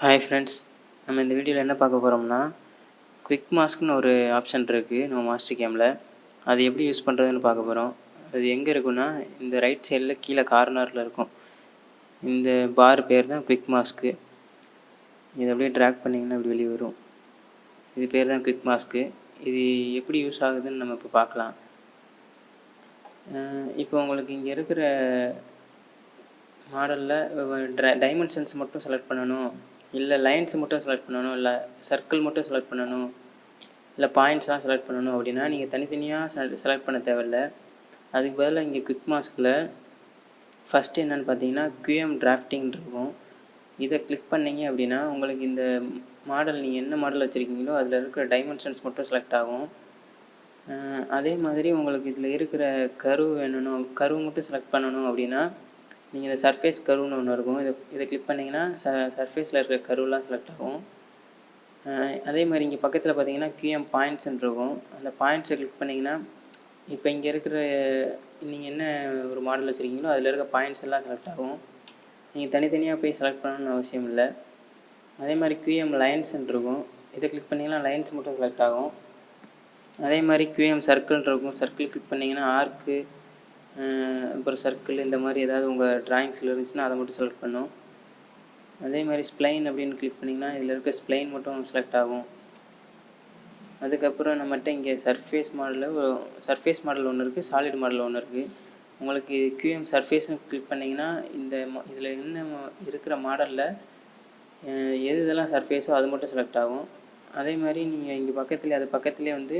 Hi friends, நம்ம இந்த வீடியோவில் என்ன பார்க்க போகிறோம்னா, குவிக் மாஸ்க்னு ஒரு ஆப்ஷன் இருக்குது நம்ம மாஸ்டர்கேமில். அது எப்படி யூஸ் பண்ணுறதுன்னு பார்க்க போகிறோம். அது எங்கே இருக்குன்னா, இந்த ரைட் சைடில் கீழே கார்னரில் இருக்கும். இந்த பார் பேர் தான் குவிக் மாஸ்க்கு. இதை அப்படியே ட்ராக் பண்ணிங்கன்னா இப்படி வெளியே வரும். இது பேர் தான் குவிக் மாஸ்க்கு. இது எப்படி யூஸ் ஆகுதுன்னு நம்ம இப்போ பார்க்கலாம். இப்போ உங்களுக்கு இங்கே இருக்கிற மாடலில் டைமென்ஷன்ஸ் மட்டும் செலக்ட் பண்ணணும், இல்லை லைன்ஸ் மட்டும் செலக்ட் பண்ணணும், இல்லை சர்க்கிள் மட்டும் செலக்ட் பண்ணணும், இல்லை பாயிண்ட்ஸ்லாம் செலக்ட் பண்ணணும் அப்படின்னா நீங்கள் தனித்தனியாக செலக்ட் பண்ண தேவையில்லை. அதுக்கு பதிலாக இங்கே குவிக் மாஸ்கில் ஃபஸ்ட்டு என்னென்னு பார்த்தீங்கன்னா QM டிராஃப்டிங் இருக்கும். இதை கிளிக் பண்ணிங்க அப்படின்னா உங்களுக்கு இந்த மாடல், நீங்கள் என்ன மாடல் வச்சுருக்கீங்களோ அதில் இருக்கிற டைமென்ஷன்ஸ் மட்டும் செலக்ட் ஆகும். அதே மாதிரி உங்களுக்கு இதில் இருக்கிற கர்வ் வேணும், கர்வ் மட்டும் செலக்ட் பண்ணணும் அப்படின்னா நீங்கள் இந்த சர்ஃபேஸ் கர்வ்னு ஒன்று இருக்கும். இதை கிளிக் பண்ணிங்கன்னா சர்ஃபேஸில் இருக்கிற கர்வ்லாம் செலக்ட் ஆகும். அதே மாதிரி இங்கே பக்கத்தில் பார்த்தீங்கன்னா QM பாயிண்ட்ஸ்ன்னு இருக்கும். அந்த பாயிண்ட்ஸை கிளிக் பண்ணிங்கன்னா இப்போ இங்கே இருக்கிற நீங்கள் என்ன ஒரு மாடல் வச்சுருக்கீங்களோ அதில் இருக்க பாயிண்ட்ஸ் எல்லாம் செலக்ட் ஆகும். நீங்கள் தனித்தனியாக போய் செலக்ட் பண்ணணும்னு அவசியம் இல்லை. அதே மாதிரி QM லைன்ஸ்ன்னு இருக்கும். இதை கிளிக் பண்ணிங்கன்னா லைன்ஸ் மட்டும் செலக்ட் ஆகும். அதே மாதிரி QM சர்க்கிள் இருக்கும். சர்க்கிள் கிளிக் பண்ணிங்கன்னா ஆர்க்கு, அப்புறம் சர்க்கிள், இந்த மாதிரி ஏதாவது உங்கள் ட்ராயிங்ஸில் இருந்துச்சுன்னா அதை மட்டும் செலக்ட் பண்ணும். அதே மாதிரி ஸ்ப்ளைன் அப்படின்னு கிளிக் பண்ணிங்கன்னா இதில் இருக்க ஸ்ப்ளைன் மட்டும் செலக்ட் ஆகும். அதுக்கப்புறம் நம்மகிட்ட இங்கே சர்ஃபேஸ் மாடல் ஒன்று இருக்குது, சாலிட் மாடல் ஒன்று இருக்குது. உங்களுக்கு QM சர்ஃபேஸ்னு கிளிக் பண்ணிங்கன்னா இதில் என்ன இருக்கிற மாடலில் இதெல்லாம் சர்ஃபேஸோ அது மட்டும் செலக்ட் ஆகும். அதே மாதிரி நீங்கள் இங்கே பக்கத்துலேயே வந்து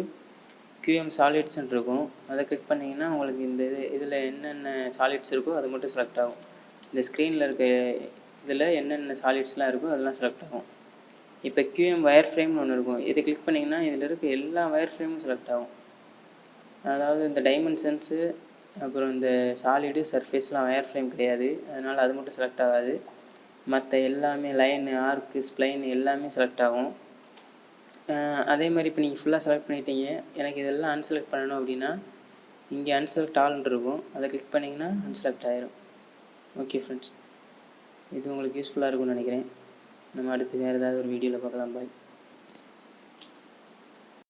QM சாலிட்ஸ்ன்னு இருக்கும். அதை கிளிக் பண்ணிங்கன்னா உங்களுக்கு இந்த இதில் என்னென்ன சாலிட்ஸ் இருக்கோ அது மட்டும் செலக்ட் ஆகும். இந்த ஸ்க்ரீனில் இருக்க இதில் என்னென்ன சாலிட்ஸ்லாம் இருக்கோ அதெல்லாம் செலக்ட் ஆகும். இப்போ QM வயர் ஃப்ரேம்னு ஒன்று இருக்கும். இதை கிளிக் பண்ணிங்கன்னா இதில் இருக்க எல்லா வயர் ஃப்ரேமும் செலக்ட் ஆகும். அதாவது இந்த டைமென்ஷன்ஸு, அப்புறம் இந்த சாலிடு, சர்ஃபேஸ்லாம் வயர் ஃப்ரேம் கிடையாது, அதனால் அது மட்டும் செலக்ட் ஆகாது. மற்ற எல்லாமே லைனு, ஆர்க்கு, ஸ்ப்ளைன் எல்லாமே செலக்ட் ஆகும். அதே மாதிரி இப்போ நீங்கள் ஃபுல்லாக செலக்ட் பண்ணிட்டீங்க, எனக்கு இதெல்லாம் அன்செலக்ட் பண்ணணும் அப்படின்னா இங்கே அன்செலக்ட் ஆல்னு இருக்கும். அதை கிளிக் பண்ணிங்கன்னா அன்செலக்ட் ஆகிரும். ஓகே ஃப்ரெண்ட்ஸ், இது உங்களுக்கு யூஸ்ஃபுல்லாக இருக்கும்னு நினைக்கிறேன். நம்ம அடுத்து வேறு ஏதாவது ஒரு வீடியோவில் பார்க்கலாம். பாய்.